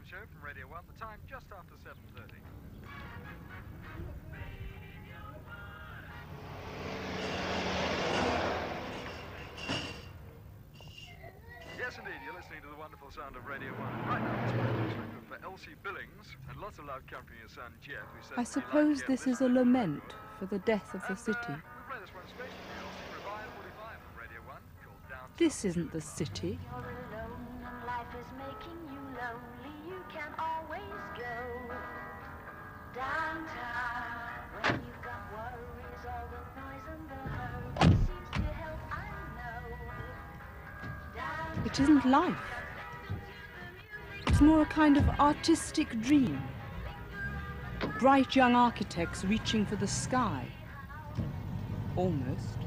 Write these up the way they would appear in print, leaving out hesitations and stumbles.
afternoon show from Radio 1, the time just after 7:30. Yes, indeed, you're listening to the wonderful sound of Radio 1. Right now, it's time for Elsie Billings, and lots of love come from your son, Jeff, who says... I suppose this is a lament for the death of the city. We play this one specially for Elsie, Revive 45 on Radio 1, called Downtown. This isn't the city. You're alone and life is making you lonely. You can always go downtown when you've got worries. All the noise and the hurry seems to help, I know. Downtown. It isn't life. It's more a kind of artistic dream. Bright young architects reaching for the sky. Almost.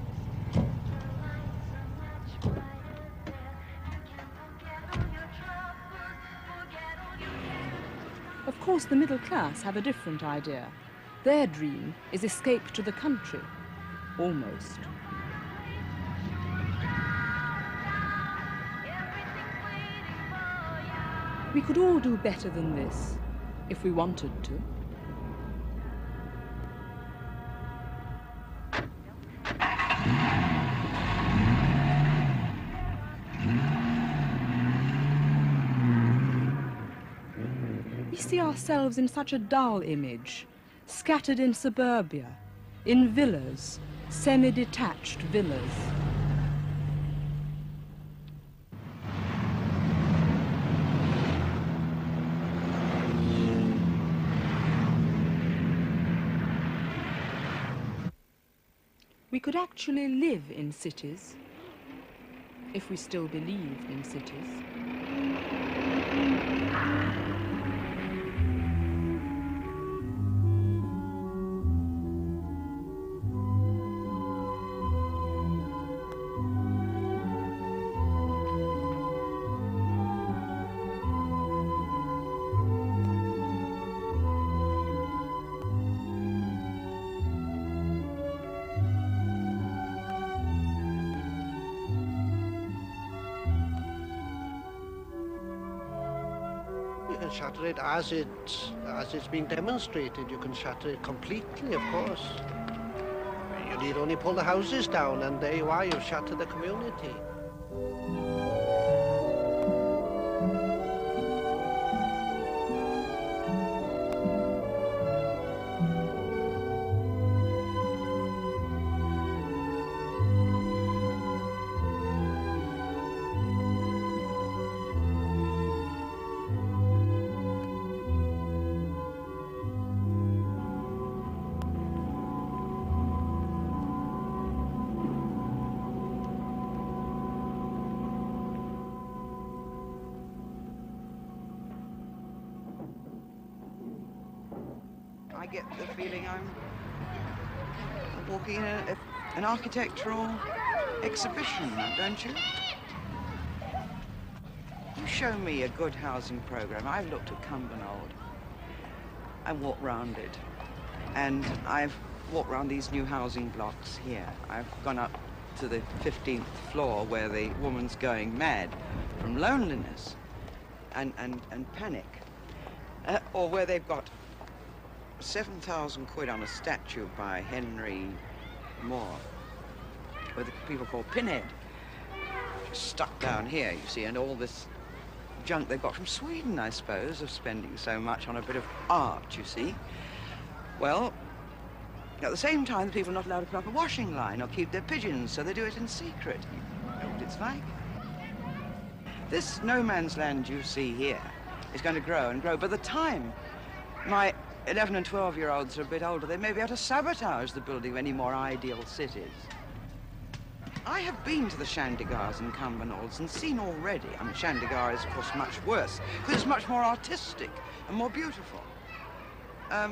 Of course, the middle class have a different idea. Their dream is escape to the country. Almost. We could all do better than this, if we wanted to. We see ourselves in such a dull image, scattered in suburbia, in villas, semi-detached villas. We could actually live in cities, if we still believed in cities. Shatter it as it's been demonstrated. You can shatter it completely, of course. You need only pull the houses down and there you are, you've shattered the community. I get the feeling I'm walking in an architectural exhibition, don't you? You show me a good housing program. I've looked at Cumbernauld. I walked round it. And I've walked round these new housing blocks here. I've gone up to the 15th floor where the woman's going mad from loneliness and panic. Or where they've got 7,000 quid on a statue by Henry Moore, where the people call Pinhead, just stuck down here, you see, and all this junk they've got from Sweden, I suppose, of spending so much on a bit of art, you see. Well, at the same time, the people are not allowed to put up a washing line or keep their pigeons, so they do it in secret. You know what it's like. This no man's land you see here is going to grow and grow. By the time my 11 and 12-year-olds are a bit older, they may be able to sabotage the building of any more ideal cities. I have been to the Chandigars and Cumbernaulds and seen already, I mean, Chandigarh is, of course, much worse, because it's much more artistic and more beautiful. I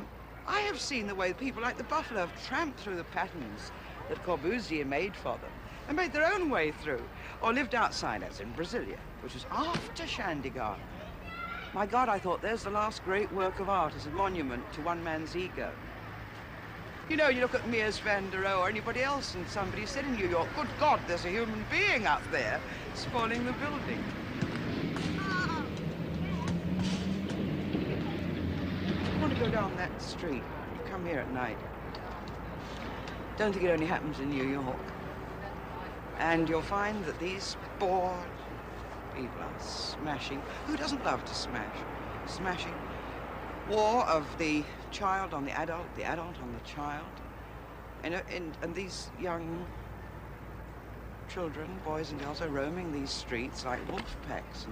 have seen the way people like the Buffalo have tramped through the patterns that Corbusier made for them and made their own way through, or lived outside, as in Brasilia, which was after Chandigarh. My God, I thought, there's the last great work of art as a monument to one man's ego. You know, you look at Mies van der Rohe or anybody else, and somebody said in New York, good God, there's a human being up there spoiling the building. go down that street, you come here at night, don't think it only happens in New York. And you'll find that these bored people are smashing. Who doesn't love to smash? Smashing. War of the child on the adult on the child. And these young children, boys and girls, are roaming these streets like wolf packs.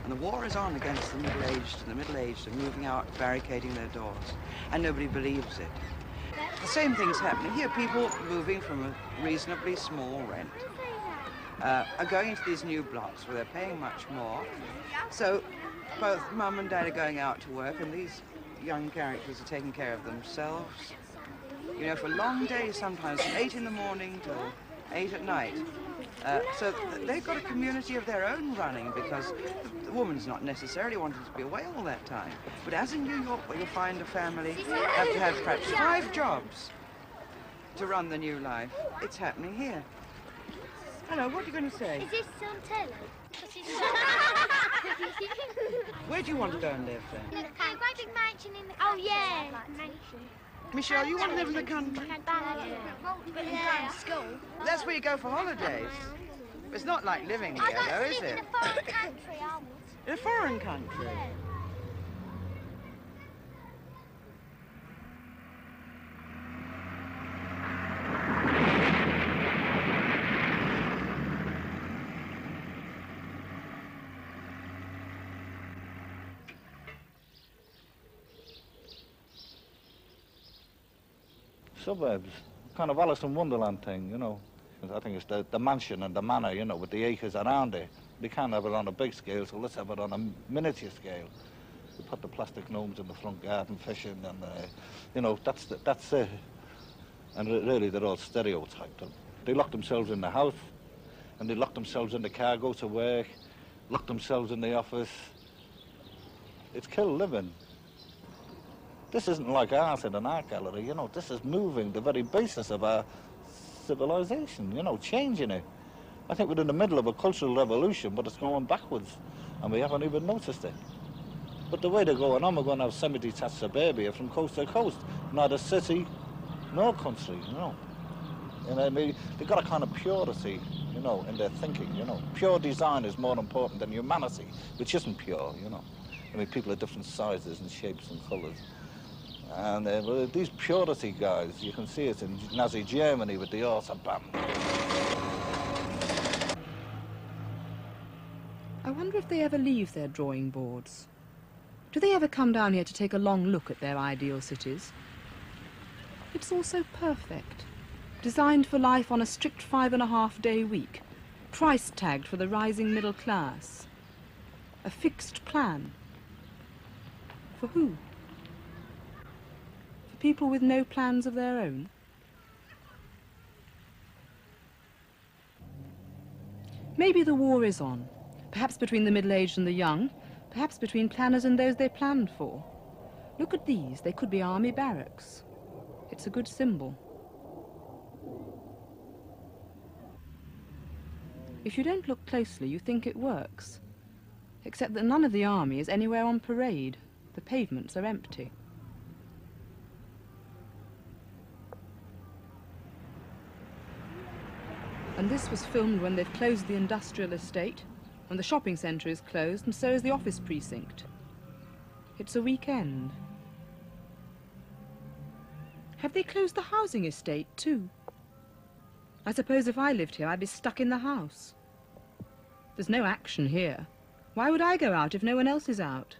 And the war is on against the middle-aged, and the middle-aged are moving out, barricading their doors. And nobody believes it. The same thing's happening here. People moving from a reasonably small rent are going into these new blocks where they're paying much more. So both mum and dad are going out to work, and these young characters are taking care of themselves. You know, for long days sometimes, from 8 in the morning till 8 at night. So they've got a community of their own running, because the woman's not necessarily wanting to be away all that time. But as in New York, where you'll find a family have to have perhaps 5 jobs to run the new life, it's happening here. Hello, what are you going to say? Is this on telly? Where do you want to go and live then? A great big mansion in the country. Oh yeah, mansion. Michelle, you want to live in the country? But you go to school. That's where you go for holidays. It's not like living here, though, is it? In a foreign country, I would. In a foreign country? Suburbs, kind of Alice in Wonderland thing, you know. I think it's the mansion and the manor, you know, with the acres around it. We can't have it on a big scale, so let's have it on a miniature scale. We put the plastic gnomes in the front garden fishing, and, you know, that's it. And really, they're all stereotyped. They lock themselves in the house, and they lock themselves in the car, go to work, lock themselves in the office. It's killed living. This isn't like art in an art gallery, you know. This is moving the very basis of our civilization, you know, changing it. I think we're in the middle of a cultural revolution, but it's going backwards, and we haven't even noticed it. But the way they're going on, we're going to have semi-detached suburbia from coast to coast, neither city nor country, you know. And they've got a kind of purity, you know, in their thinking, you know. Pure design is more important than humanity, which isn't pure, you know. I mean, people are different sizes and shapes and colours. And these purity guys, you can see it in Nazi Germany with the Autobahn. I wonder if they ever leave their drawing boards. Do they ever come down here to take a long look at their ideal cities? It's all so perfect. Designed for life on a strict 5.5-day week. Price tagged for the rising middle class. A fixed plan. For who? People with no plans of their own? Maybe the war is on, perhaps between the middle-aged and the young, perhaps between planners and those they planned for. Look at these, they could be army barracks. It's a good symbol. If you don't look closely, you think it works, except that none of the army is anywhere on parade. The pavements are empty. And this was filmed when they've closed the industrial estate, when the shopping centre is closed, and so is the office precinct. It's a weekend. Have they closed the housing estate too? I suppose if I lived here, I'd be stuck in the house. There's no action here. Why would I go out if no one else is out?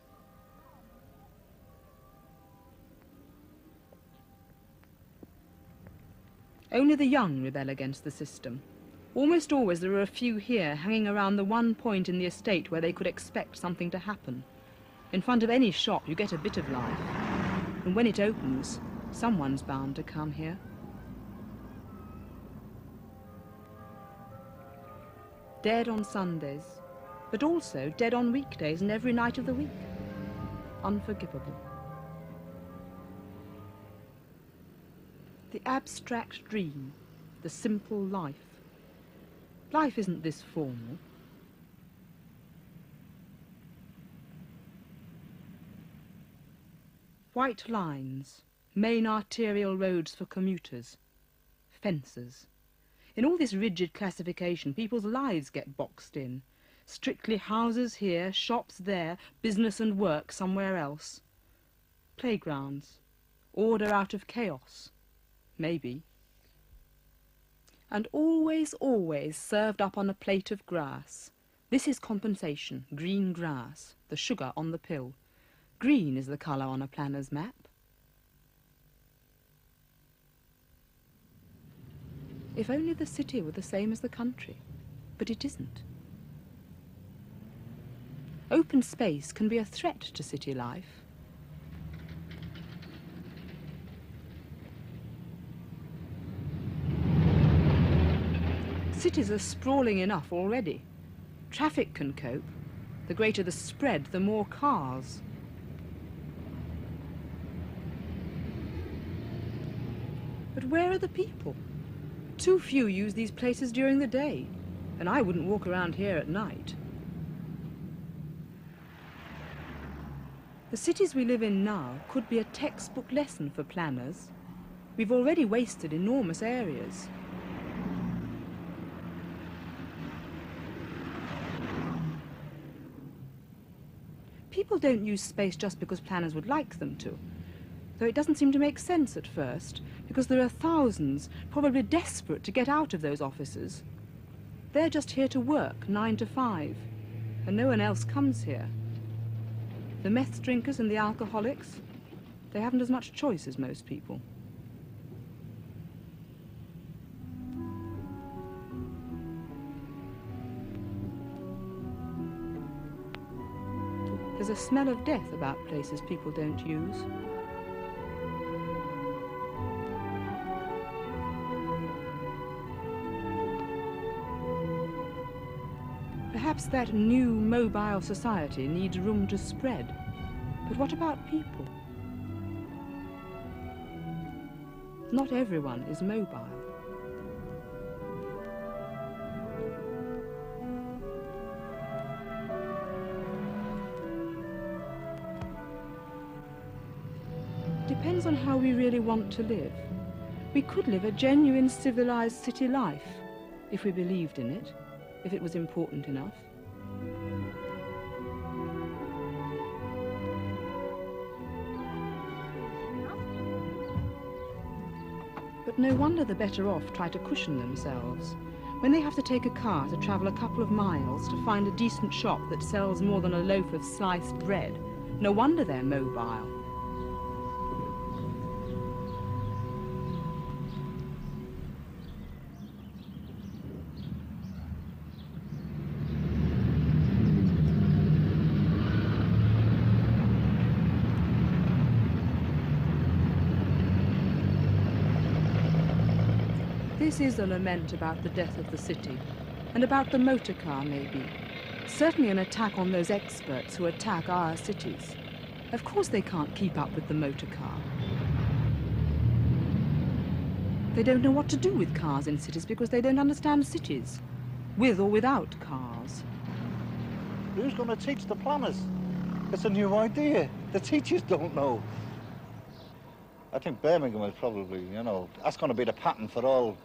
Only the young rebel against the system. Almost always there are a few here hanging around the one point in the estate where they could expect something to happen. In front of any shop you get a bit of life. And when it opens, someone's bound to come here. Dead on Sundays, but also dead on weekdays and every night of the week. Unforgivable. The abstract dream, the simple life. Life isn't this formal. white lines, main arterial roads for commuters, fences. In all this rigid classification, people's lives get boxed in. Strictly houses here, shops there, business and work somewhere else. Playgrounds. Order out of chaos. Maybe. And always, always served up on a plate of grass. This is compensation, green grass, the sugar on the pill. Green is the colour on a planner's map. If only the city were the same as the country, but it isn't. Open space can be a threat to city life. Cities are sprawling enough already. Traffic can cope. The greater the spread, the more cars. But where are the people? Too few use these places during the day, and I wouldn't walk around here at night. The cities we live in now could be a textbook lesson for planners. We've already wasted enormous areas. People don't use space just because planners would like them to, though it doesn't seem to make sense at first, because there are thousands, probably desperate to get out of those offices. They're just here to work 9 to 5, and no one else comes here. The meth drinkers and the alcoholics, they haven't as much choice as most people. There's a smell of death about places people don't use. Perhaps that new mobile society needs room to spread. But what about people? Not everyone is mobile. Depends on how we really want to live. We could live a genuine civilized city life if we believed in it, if it was important enough. But no wonder the better off try to cushion themselves. When they have to take a car to travel a couple of miles to find a decent shop that sells more than a loaf of sliced bread, no wonder they're mobile. This is a lament about the death of the city, and about the motor car maybe. Certainly an attack on those experts who attack our cities. Of course they can't keep up with the motor car. They don't know what to do with cars in cities because they don't understand cities, with or without cars. Who's going to teach the planners? It's a new idea. The teachers don't know. I think Birmingham is probably, you know, that's going to be the pattern for all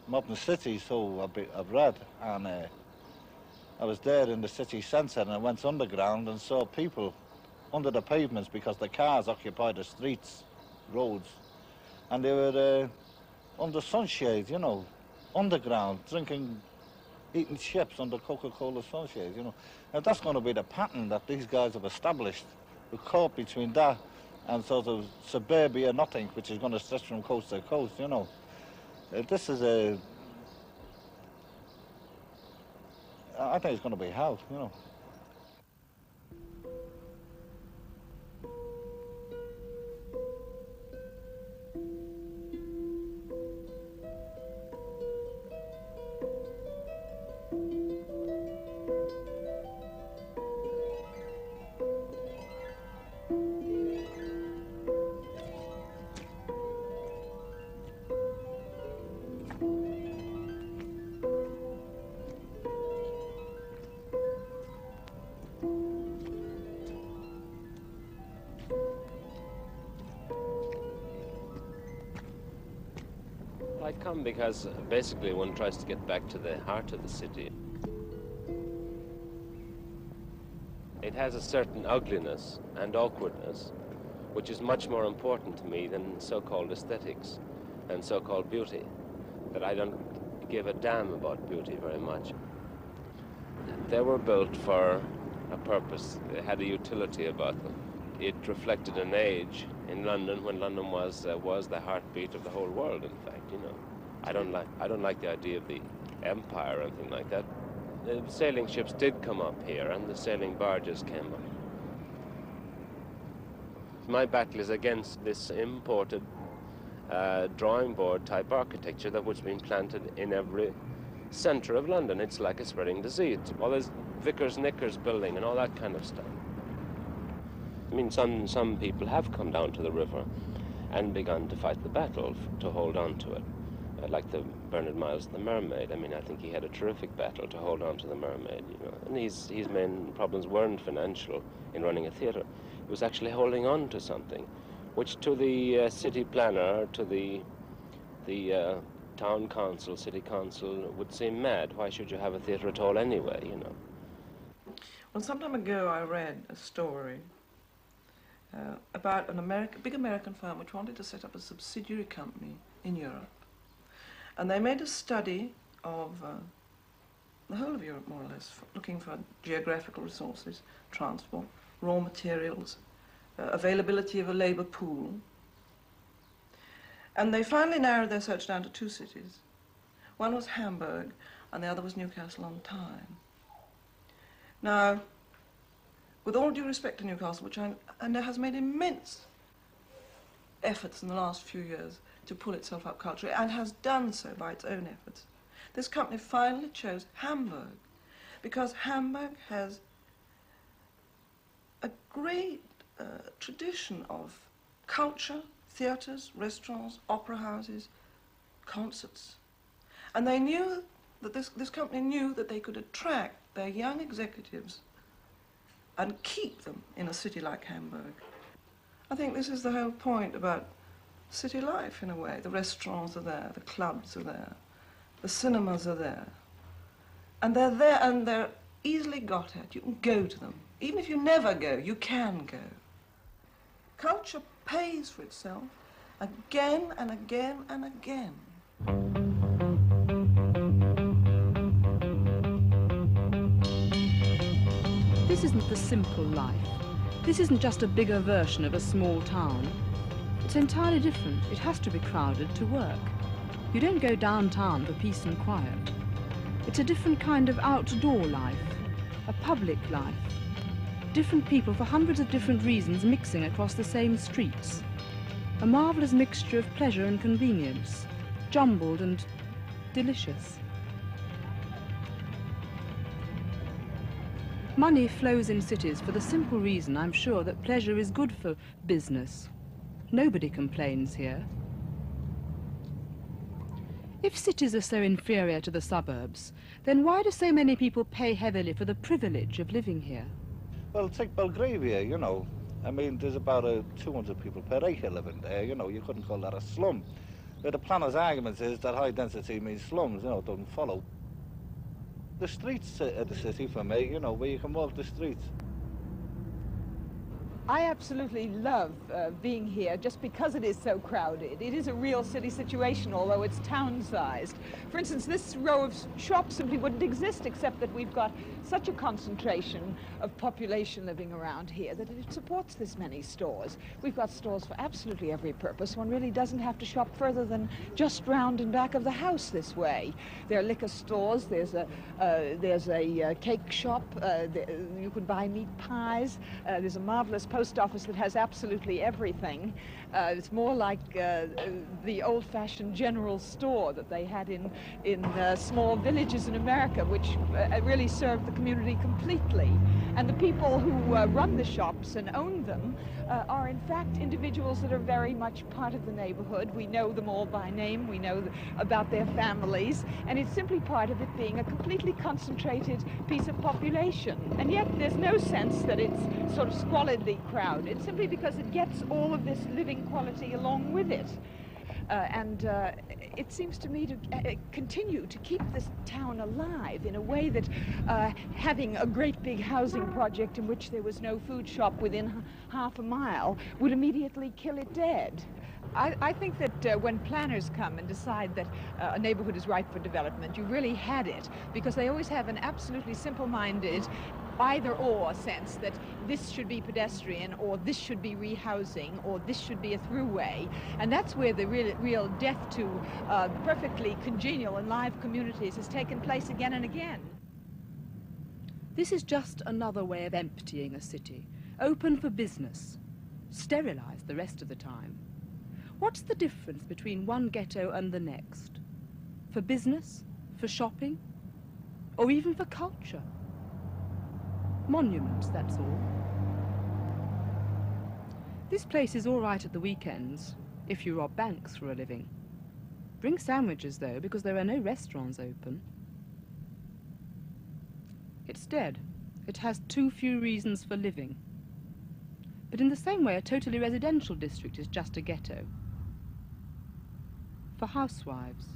modern cities, so I've read. And I was there in the city centre and I went underground and saw people under the pavements because the cars occupy the streets, roads. And they were under sunshade, you know, underground, drinking, eating chips under Coca-Cola sunshade, you know. And that's going to be the pattern that these guys have established. We're caught between that and sort of suburbia nothing, which is going to stretch from coast to coast, you know. This is I think it's going to be hell, you know. come because basically one tries to get back to the heart of the city. It has a certain ugliness and awkwardness, which is much more important to me than so-called aesthetics and so-called beauty, that I don't give a damn about beauty very much. They were built for a purpose. They had a utility about them. It reflected an age in London when London was the heartbeat of the whole world, in fact, you know. I don't like the idea of the empire or anything like that. The sailing ships did come up here, and the sailing barges came up. My battle is against this imported drawing board type architecture that was being planted in every centre of London. It's like a spreading disease. Well, there's Vickers Knickers building and all that kind of stuff. I mean, some people have come down to the river and begun to fight the battle to hold on to it. Like the Bernard Miles, the Mermaid. I mean, I think he had a terrific battle to hold on to the Mermaid, you know. And his main problems weren't financial in running a theatre. It was actually holding on to something, which to the city planner, to the town council, city council, would seem mad. Why should you have a theatre at all anyway, you know? Well, some time ago I read a story about a big American firm which wanted to set up a subsidiary company in Europe. And they made a study of the whole of Europe, more or less, looking for geographical resources, transport, raw materials, availability of a labour pool. And they finally narrowed their search down to 2 cities. One was Hamburg, and the other was Newcastle on Tyne. Now, with all due respect to Newcastle, which I know has made immense efforts in the last few years to pull itself up culturally, and has done so by its own efforts, this company finally chose Hamburg, because Hamburg has a great tradition of culture, theatres, restaurants, opera houses, concerts. And they knew that this company knew that they could attract their young executives and keep them in a city like Hamburg. I think this is the whole point about city life, in a way. The restaurants are there, the clubs are there, the cinemas are there. And they're there and they're easily got at. You can go to them. Even if you never go, you can go. Culture pays for itself again and again and again. This isn't the simple life. This isn't just a bigger version of a small town. It's entirely different. It has to be crowded to work. You don't go downtown for peace and quiet. It's a different kind of outdoor life, a public life. Different people for hundreds of different reasons mixing across the same streets. A marvellous mixture of pleasure and convenience, jumbled and delicious. Money flows in cities for the simple reason, I'm sure, that pleasure is good for business. Nobody complains here. If cities are so inferior to the suburbs, then why do so many people pay heavily for the privilege of living here? Well, take Belgravia, you know. I mean, there's about 200 people per acre living there, you know. You couldn't call that a slum. The planner's argument is that high density means slums, you know, it doesn't follow. The streets are the city for me, you know, where you can walk the streets. I absolutely love being here just because it is so crowded. It is a real city situation, although it's town-sized. For instance, this row of shops simply wouldn't exist except that we've got such a concentration of population living around here that it supports this many stores. We've got stores for absolutely every purpose. One really doesn't have to shop further than just round and back of the house this way. There are liquor stores, there's a cake shop, you can buy meat pies, there's a marvelous post office that has absolutely everything. It's more like the old-fashioned general store that they had in small villages in America, which really served the community completely. And the people who run the shops and own them are in fact individuals that are very much part of the neighborhood. We know them all by name, we know about their families, and it's simply part of it being a completely concentrated piece of population. And yet there's no sense that it's sort of squalidly crowded, simply because it gets all of this living quality along with it. and it seems to me to continue to keep this town alive in a way that having a great big housing project in which there was no food shop within half a mile would immediately kill it dead. I think that when planners come and decide that a neighborhood is ripe for development, you really had it, because they always have an absolutely simple-minded either-or sense that this should be pedestrian, or this should be rehousing, or this should be a throughway. And that's where the real death to perfectly congenial and live communities has taken place again and again. This is just another way of emptying a city, open for business, sterilized the rest of the time. What's the difference between one ghetto and the next? For business? For shopping? Or even for culture? Monuments, that's all. This place is all right at the weekends, if you rob banks for a living. Bring sandwiches, though, because there are no restaurants open. It's dead. It has too few reasons for living. But in the same way, a totally residential district is just a ghetto. For housewives.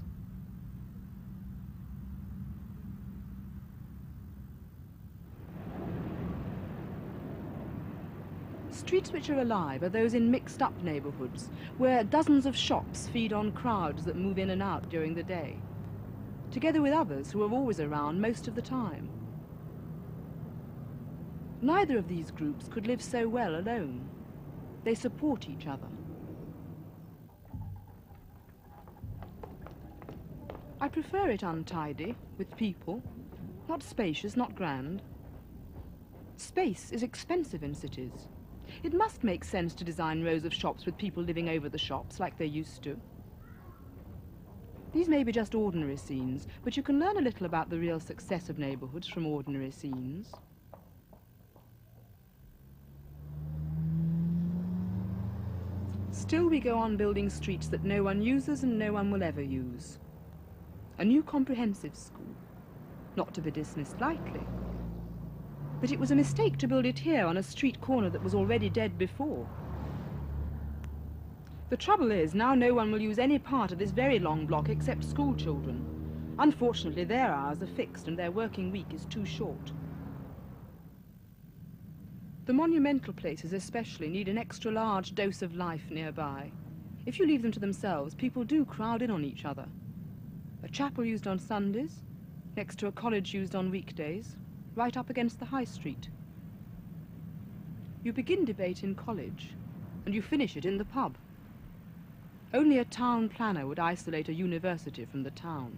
Streets which are alive are those in mixed-up neighborhoods, where dozens of shops feed on crowds that move in and out during the day, together with others who are always around most of the time. Neither of these groups could live so well alone. They support each other. I prefer it untidy, with people, not spacious, not grand. Space is expensive in cities. It must make sense to design rows of shops with people living over the shops like they used to. These may be just ordinary scenes, but you can learn a little about the real success of neighborhoods from ordinary scenes. Still we go on building streets that no one uses and no one will ever use. A new comprehensive school, not to be dismissed lightly. But it was a mistake to build it here on a street corner that was already dead before. The trouble is, now no one will use any part of this very long block except school children. Unfortunately, their hours are fixed and their working week is too short. The monumental places especially need an extra large dose of life nearby. If you leave them to themselves, people do crowd in on each other. A chapel used on Sundays, next to a college used on weekdays, right up against the high street. You begin debate in college, and you finish it in the pub. Only a town planner would isolate a university from the town.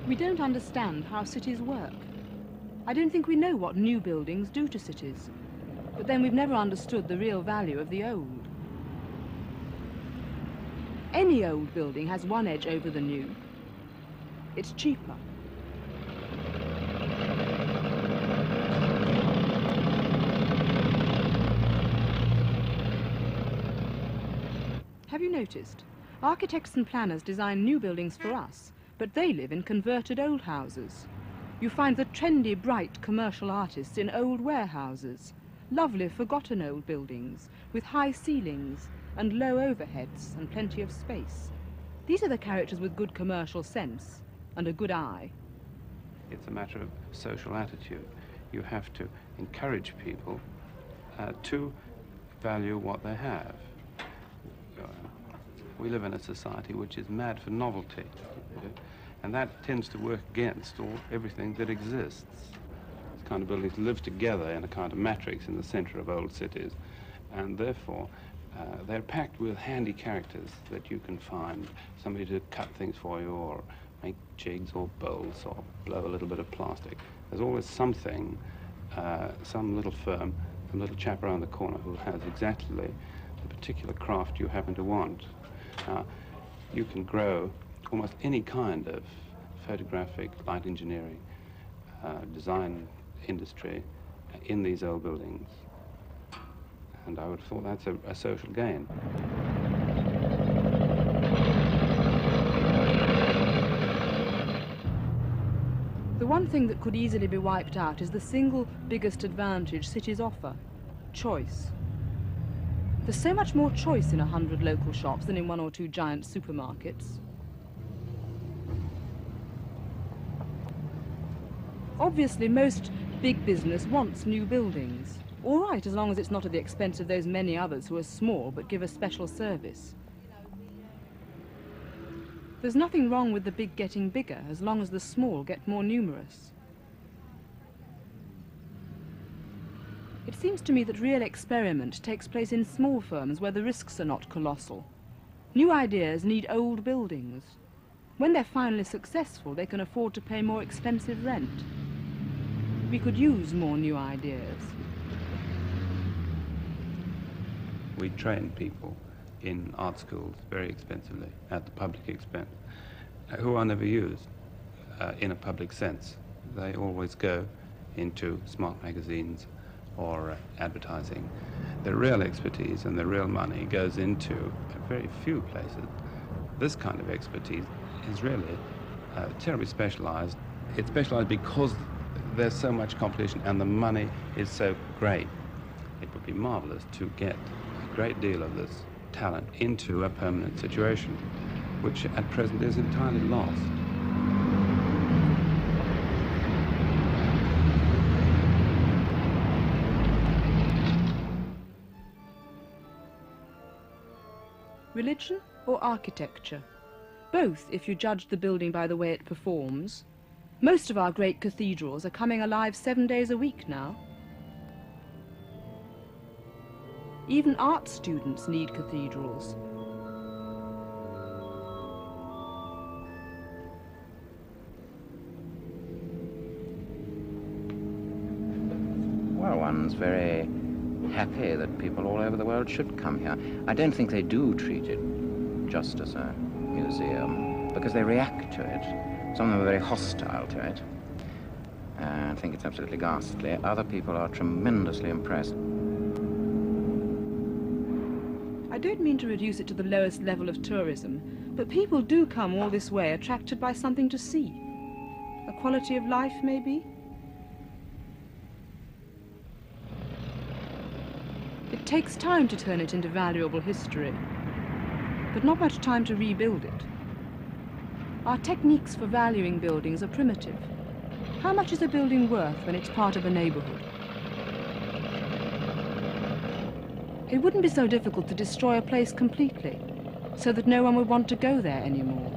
We don't understand how cities work. I don't think we know what new buildings do to cities, but then we've never understood the real value of the old. Any old building has one edge over the new. It's cheaper. Have you noticed? Architects and planners design new buildings for us, but they live in converted old houses. You find the trendy, bright commercial artists in old warehouses, lovely forgotten old buildings with high ceilings and low overheads and plenty of space. These are the characters with good commercial sense and a good eye. It's a matter of social attitude. You have to encourage people to value what they have. We live in a society which is mad for novelty, and that tends to work against everything that exists. These kind of buildings live together in a kind of matrix in the center of old cities, and therefore they're packed with handy characters that you can find, somebody to cut things for you or make jigs or bowls or blow a little bit of plastic. There's always something, some little firm, some little chap around the corner who has exactly the particular craft you happen to want. Now, you can grow almost any kind of photographic, light engineering, design industry in these old buildings. And I would have thought that's a social gain. The one thing that could easily be wiped out is the single biggest advantage cities offer: choice. There's so much more choice in 100 local shops than in 1 or 2 giant supermarkets. Obviously, most big business wants new buildings. All right, as long as it's not at the expense of those many others who are small but give a special service. There's nothing wrong with the big getting bigger, as long as the small get more numerous. It seems to me that real experiment takes place in small firms where the risks are not colossal. New ideas need old buildings. When they're finally successful, they can afford to pay more expensive rent. We could use more new ideas. We train people in art schools very expensively, at the public expense, who are never used in a public sense. They always go into smart magazines or advertising. The real expertise and the real money goes into very few places. This kind of expertise is really terribly specialized. It's specialized because there's so much competition and the money is so great. It would be marvelous to get a great deal of this talent into a permanent situation, which at present is entirely lost. Religion or architecture? Both, if you judge the building by the way it performs. Most of our great cathedrals are coming alive 7 days a week now. Even art students need cathedrals. Well, one's very happy that people all over the world should come here. I don't think they do treat it just as a museum, because they react to it. Some of them are very hostile to it. I think it's absolutely ghastly. Other people are tremendously impressed. I don't mean to reduce it to the lowest level of tourism, but people do come all this way attracted by something to see. A quality of life, maybe? It takes time to turn it into valuable history, but not much time to rebuild it. Our techniques for valuing buildings are primitive. How much is a building worth when it's part of a neighborhood? It wouldn't be so difficult to destroy a place completely, so that no one would want to go there anymore.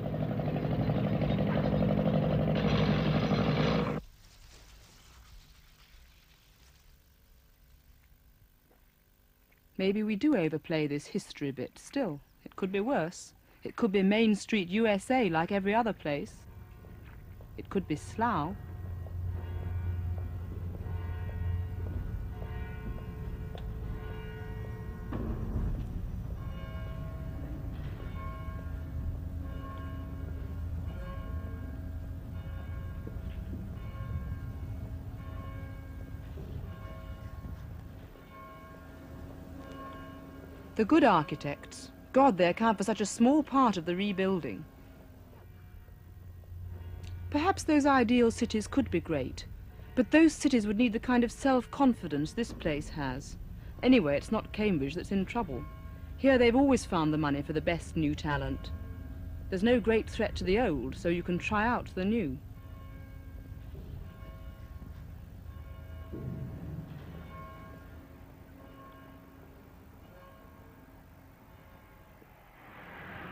Maybe we do overplay this history bit. Still, it could be worse. It could be Main Street, USA, like every other place. It could be Slough. The good architects, God, they account for such a small part of the rebuilding. Perhaps those ideal cities could be great, but those cities would need the kind of self-confidence this place has. Anyway, it's not Cambridge that's in trouble. Here they've always found the money for the best new talent. There's no great threat to the old, so you can try out the new.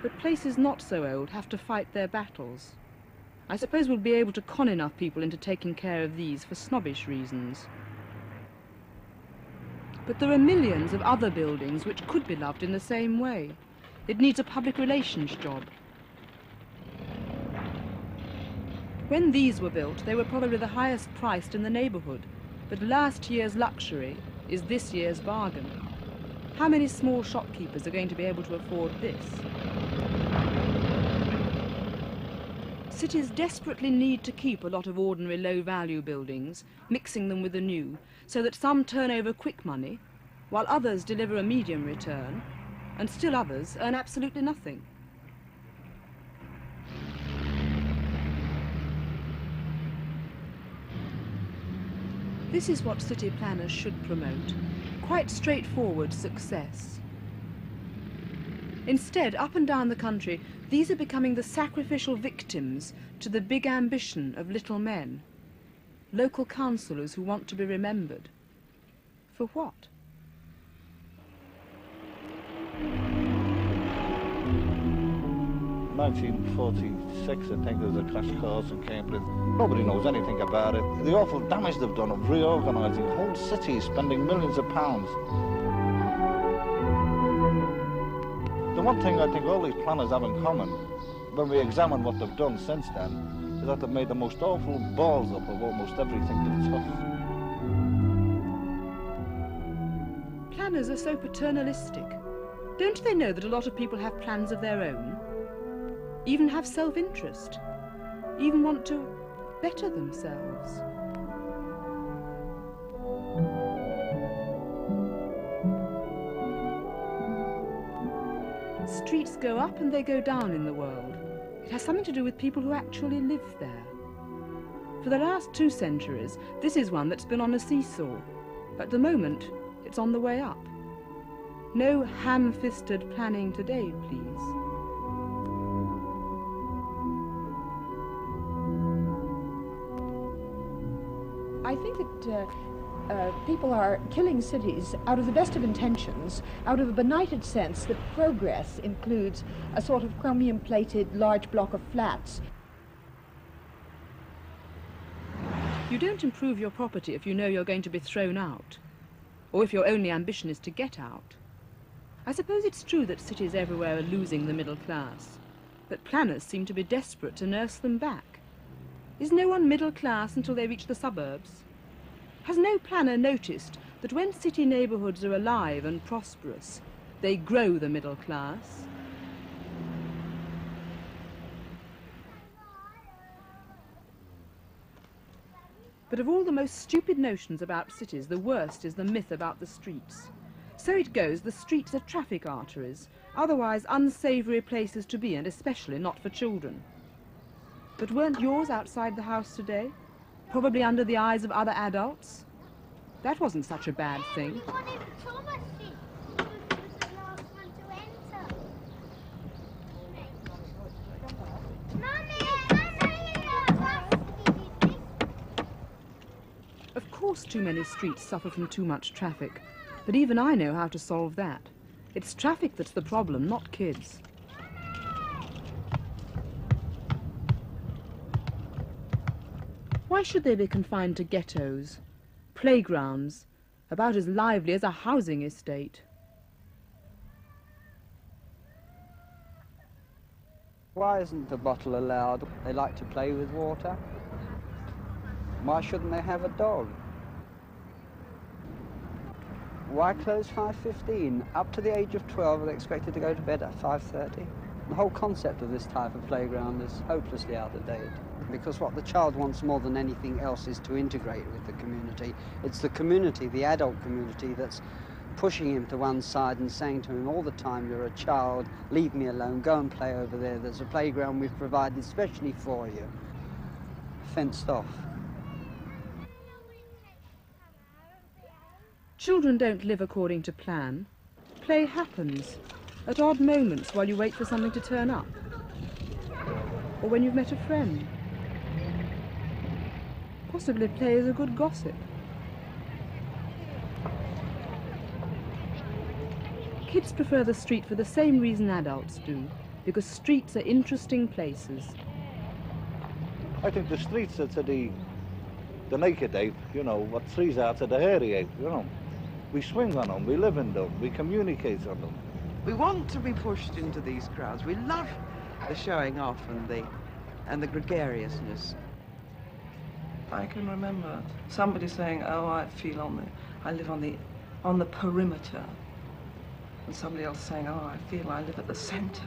But places not so old have to fight their battles. I suppose we'll be able to con enough people into taking care of these for snobbish reasons. But there are millions of other buildings which could be loved in the same way. It needs a public relations job. When these were built, they were probably the highest priced in the neighborhood, but last year's luxury is this year's bargain. How many small shopkeepers are going to be able to afford this? Cities desperately need to keep a lot of ordinary low-value buildings, mixing them with the new, so that some turn over quick money, while others deliver a medium return, and still others earn absolutely nothing. This is what city planners should promote. Quite straightforward success. Instead, up and down the country, these are becoming the sacrificial victims to the big ambition of little men. Local councillors who want to be remembered. For what? In 1946, I think there was a crash course in Cambridge. Nobody knows anything about it. The awful damage they've done of reorganising whole cities, spending millions of pounds. The one thing I think all these planners have in common, when we examine what they've done since then, is that they've made the most awful balls up of almost everything they've touched. Planners are so paternalistic. Don't they know that a lot of people have plans of their own? Even have self-interest? Even want to better themselves? Streets go up and they go down in the world. It has something to do with people who actually live there. For the last 2 centuries, this is one that's been on a seesaw. At the moment, it's on the way up. No ham-fisted planning today, please. I think that people are killing cities out of the best of intentions, out of a benighted sense that progress includes a sort of chromium-plated large block of flats. You don't improve your property if you know you're going to be thrown out, or if your only ambition is to get out. I suppose it's true that cities everywhere are losing the middle class, but planners seem to be desperate to nurse them back. Is no one middle class until they reach the suburbs? Has no planner noticed that when city neighbourhoods are alive and prosperous, they grow the middle class? But of all the most stupid notions about cities, the worst is the myth about the streets. So it goes, the streets are traffic arteries, otherwise unsavoury places to be, and especially not for children. But weren't yours outside the house today? Probably under the eyes of other adults? That wasn't such a bad thing. Of course too many streets suffer from too much traffic, but even I know how to solve that. It's traffic that's the problem, not kids. Why should they be confined to ghettos, playgrounds, about as lively as a housing estate? Why isn't the bottle allowed? They like to play with water. Why shouldn't they have a dog? Why close 5:15? Up to the age of 12, they're expected to go to bed at 5:30. The whole concept of this type of playground is hopelessly out of date. Because what the child wants more than anything else is to integrate with the community. It's the community, the adult community, that's pushing him to one side and saying to him all the time, you're a child, leave me alone, go and play over there. There's a playground we've provided especially for you. Fenced off. Children don't live according to plan. Play happens at odd moments while you wait for something to turn up, or when you've met a friend. Possibly play is a good gossip. Kids prefer the street for the same reason adults do, because streets are interesting places. I think the streets are to the naked ape, you know, what trees are to the hairy ape, you know. We swing on them, we live in them, we communicate on them. We want to be pushed into these crowds. We love the showing off and the gregariousness. I can remember somebody saying, "Oh, I live on the perimeter," and somebody else saying, "Oh, I feel I live at the center."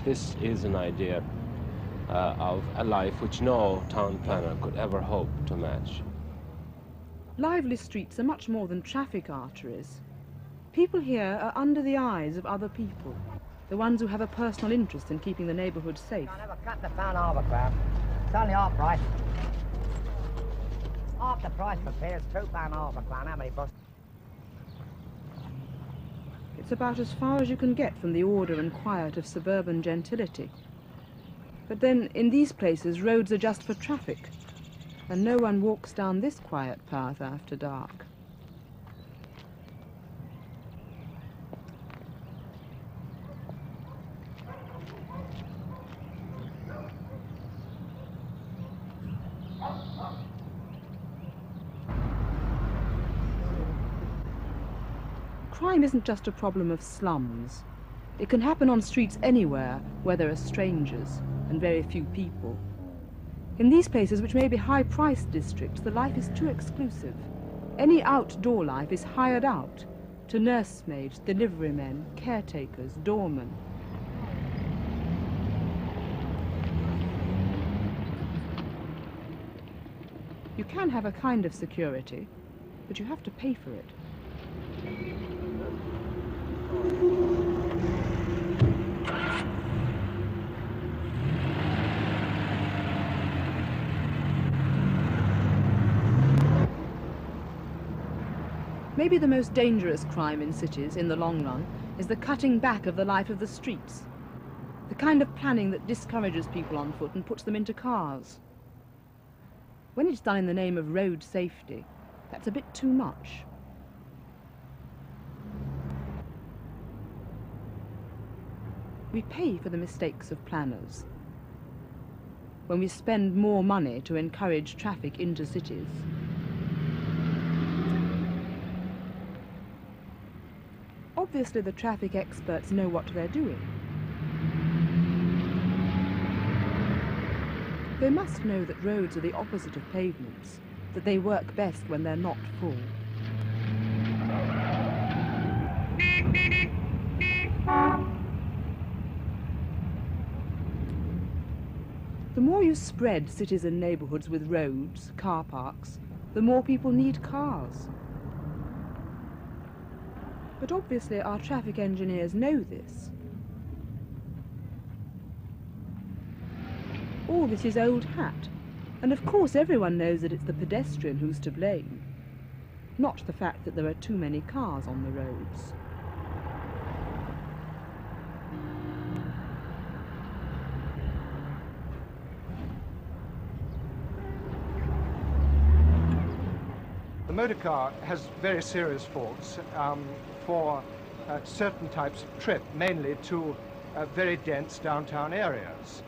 This is an idea of a life which no town planner could ever hope to match. Lively streets are much more than traffic arteries. People here are under the eyes of other people, the ones who have a personal interest in keeping the neighbourhood safe. I never cut the pound harbour crab. It's only half price. Half the price for Piers, £2 harbour crab. How many bucks? It's about as far as you can get from the order and quiet of suburban gentility. But then, in these places, roads are just for traffic, and no one walks down this quiet path after dark. Crime isn't just a problem of slums. It can happen on streets anywhere where there are strangers and very few people. In these places, which may be high-priced districts, the life is too exclusive. Any outdoor life is hired out to nursemaids, deliverymen, caretakers, doormen. You can have a kind of security, but you have to pay for it. Maybe the most dangerous crime in cities, in the long run, is the cutting back of the life of the streets. The kind of planning that discourages people on foot and puts them into cars. When it's done in the name of road safety, that's a bit too much. We pay for the mistakes of planners when we spend more money to encourage traffic into cities. Obviously, the traffic experts know what they're doing. They must know that roads are the opposite of pavements, that they work best when they're not full. The more you spread cities and neighborhoods with roads, car parks, the more people need cars. But obviously our traffic engineers know this. All this is old hat, and of course everyone knows that it's the pedestrian who's to blame, not the fact that there are too many cars on the roads. The motor car has very serious faults for certain types of trip, mainly to very dense downtown areas,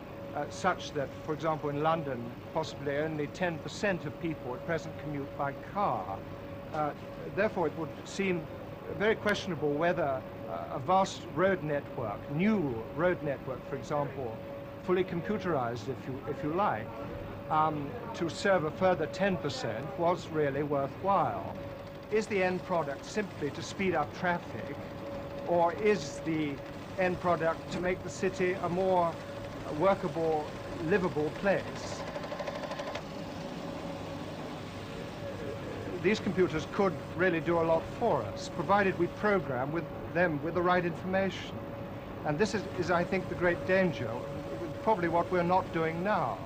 such that, for example, in London, possibly only 10% of people at present commute by car. Therefore, it would seem very questionable whether a vast road network, new road network, for example, fully computerized, if you like, to serve a further 10% was really worthwhile. Is the end product simply to speed up traffic, or is the end product to make the city a more workable, livable place? These computers could really do a lot for us, provided we program them with the right information. And this is, I think, the great danger, probably what we're not doing now.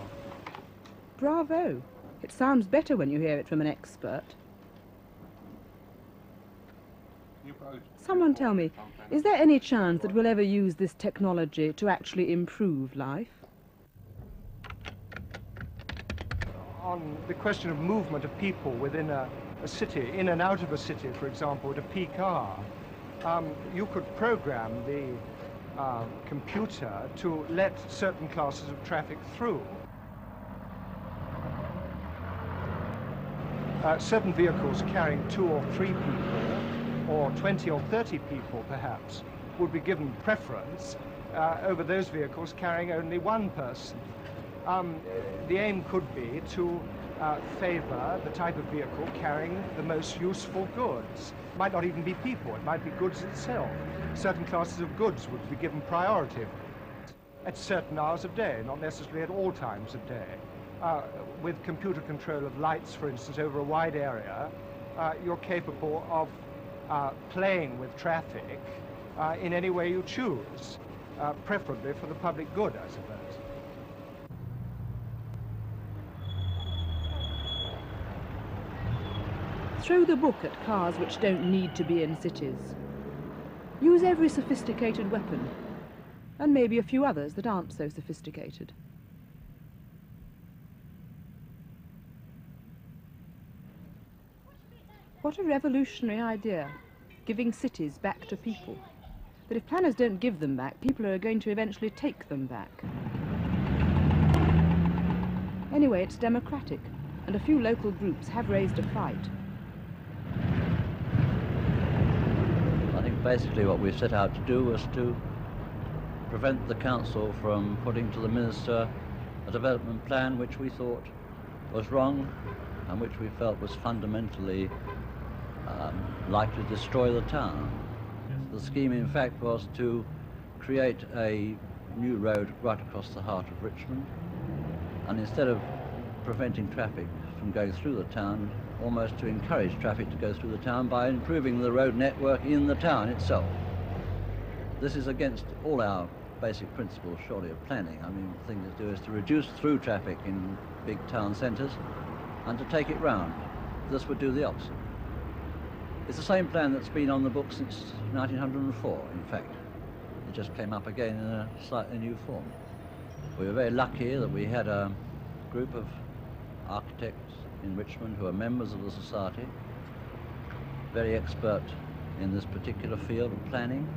Bravo! It sounds better when you hear it from an expert. Someone tell me, is there any chance that we'll ever use this technology to actually improve life? On the question of movement of people within a city, in and out of a city, for example, at a peak hour, you could program the computer to let certain classes of traffic through. Certain vehicles carrying 2 or 3 people, or 20 or 30 people perhaps, would be given preference over those vehicles carrying only 1 person. The aim could be to favor the type of vehicle carrying the most useful goods. It might not even be people, it might be goods itself. Certain classes of goods would be given priority at certain hours of day, not necessarily at all times of day. With computer control of lights, for instance, over a wide area, you're capable of playing with traffic in any way you choose, preferably for the public good, I suppose. Throw the book at cars which don't need to be in cities. Use every sophisticated weapon, and maybe a few others that aren't so sophisticated. What a revolutionary idea, giving cities back to people. But if planners don't give them back, people are going to eventually take them back. Anyway, it's democratic, and a few local groups have raised a fight. I think basically what we set out to do was to prevent the council from putting to the minister a development plan which we thought was wrong and which we felt was fundamentally likely to destroy the town. The scheme, in fact, was to create a new road right across the heart of Richmond, and instead of preventing traffic from going through the town, almost to encourage traffic to go through the town by improving the road network in the town itself. This is against all our basic principles, surely, of planning. I mean, the thing to do is to reduce through traffic in big town centres and to take it round. This would do the opposite. It's the same plan that's been on the books since 1904, in fact. It just came up again in a slightly new form. We were very lucky that we had a group of architects in Richmond who are members of the society, very expert in this particular field of planning,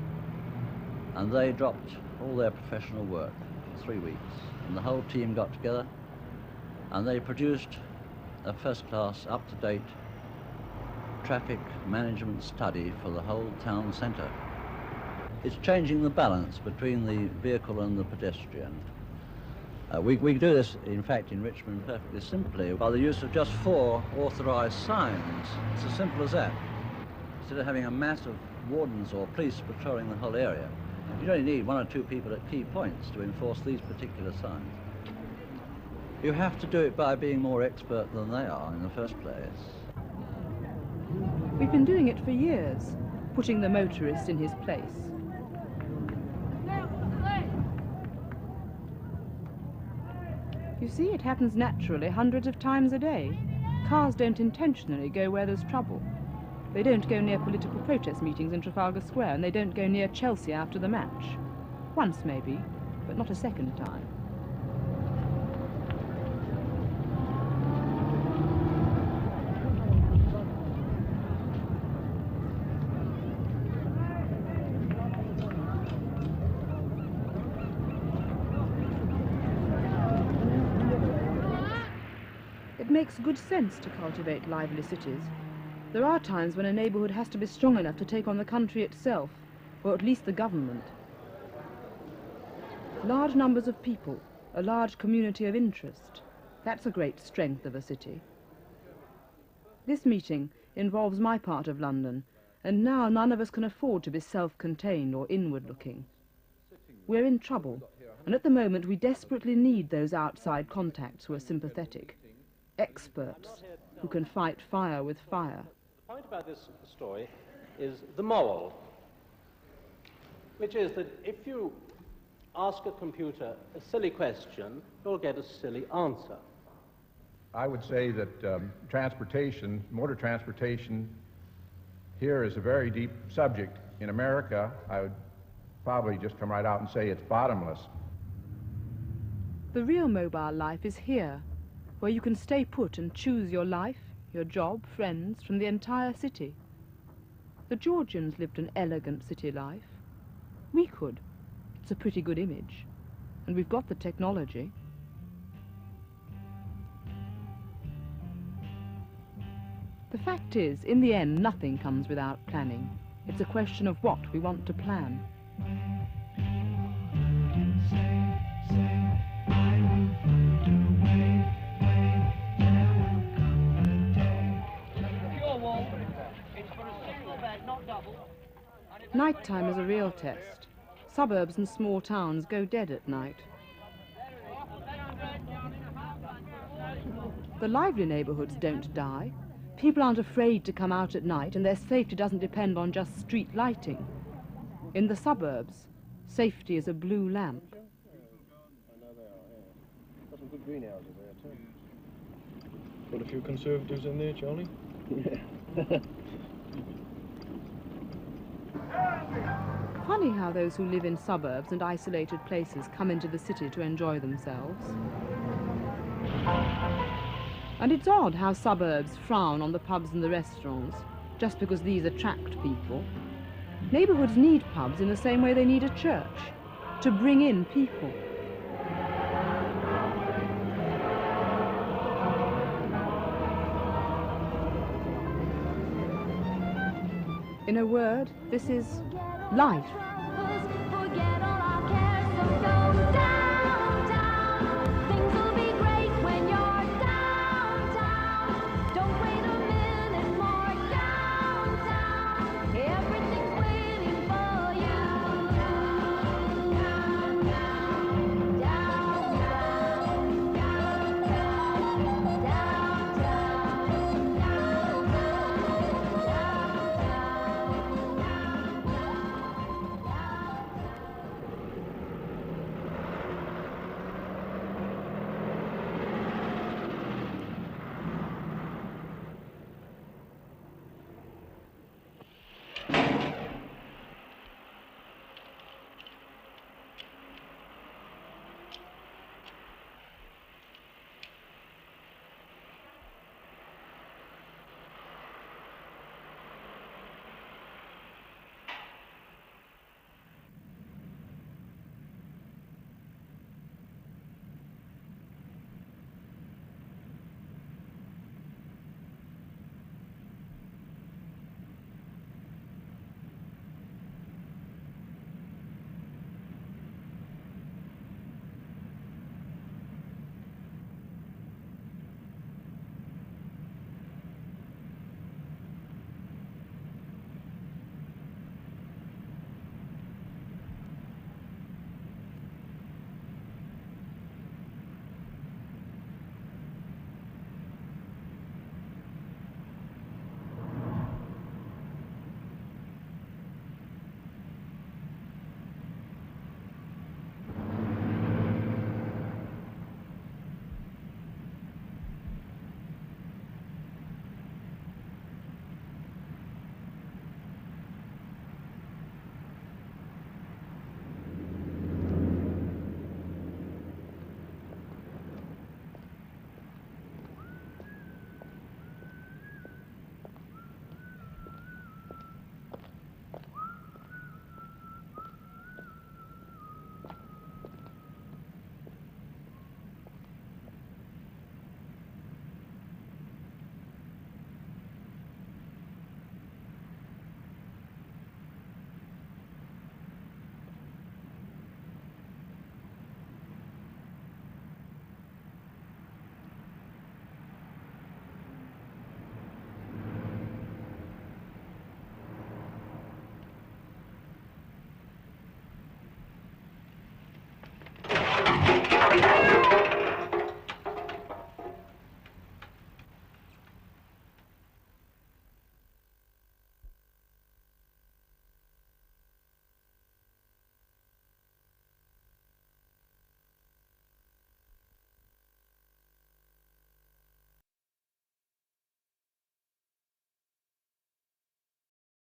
and they dropped all their professional work for 3 weeks, and the whole team got together and they produced a first-class, up-to-date traffic management study for the whole town centre. It's changing the balance between the vehicle and the pedestrian. We do this, in fact, in Richmond perfectly simply by the use of just 4 authorised signs. It's as simple as that. Instead of having a mass of wardens or police patrolling the whole area, you only need 1 or 2 people at key points to enforce these particular signs. You have to do it by being more expert than they are in the first place. We've been doing it for years, putting the motorist in his place. You see, it happens naturally hundreds of times a day. Cars don't intentionally go where there's trouble. They don't go near political protest meetings in Trafalgar Square, and they don't go near Chelsea after the match. Once maybe, but not a second time. It makes good sense to cultivate lively cities. There are times when a neighbourhood has to be strong enough to take on the country itself, or at least the government. Large numbers of people, a large community of interest, that's a great strength of a city. This meeting involves my part of London, and now none of us can afford to be self-contained or inward-looking. We're in trouble, and at the moment we desperately need those outside contacts who are sympathetic. Experts who can fight fire with fire. The point about this story is the moral, which is that if you ask a computer a silly question, you'll get a silly answer. I would say that transportation, motor transportation, here is a very deep subject. In America, I would probably just come right out and say it's bottomless. The real mobile life is here, where you can stay put and choose your life, your job, friends, from the entire city. The Georgians lived an elegant city life. We could. It's a pretty good image. And we've got the technology. The fact is, in the end, nothing comes without planning. It's a question of what we want to plan. Nighttime is a real test. Suburbs and small towns go dead at night. The lively neighbourhoods don't die. People aren't afraid to come out at night, and their safety doesn't depend on just street lighting. In the suburbs, safety is a blue lamp. Got some good greenhouses there too. Got a few Conservatives in there, Charlie? Yeah. Funny how those who live in suburbs and isolated places come into the city to enjoy themselves. And it's odd how suburbs frown on the pubs and the restaurants, just because these attract people. Neighbourhoods need pubs in the same way they need a church, to bring in people. In a word, this is life.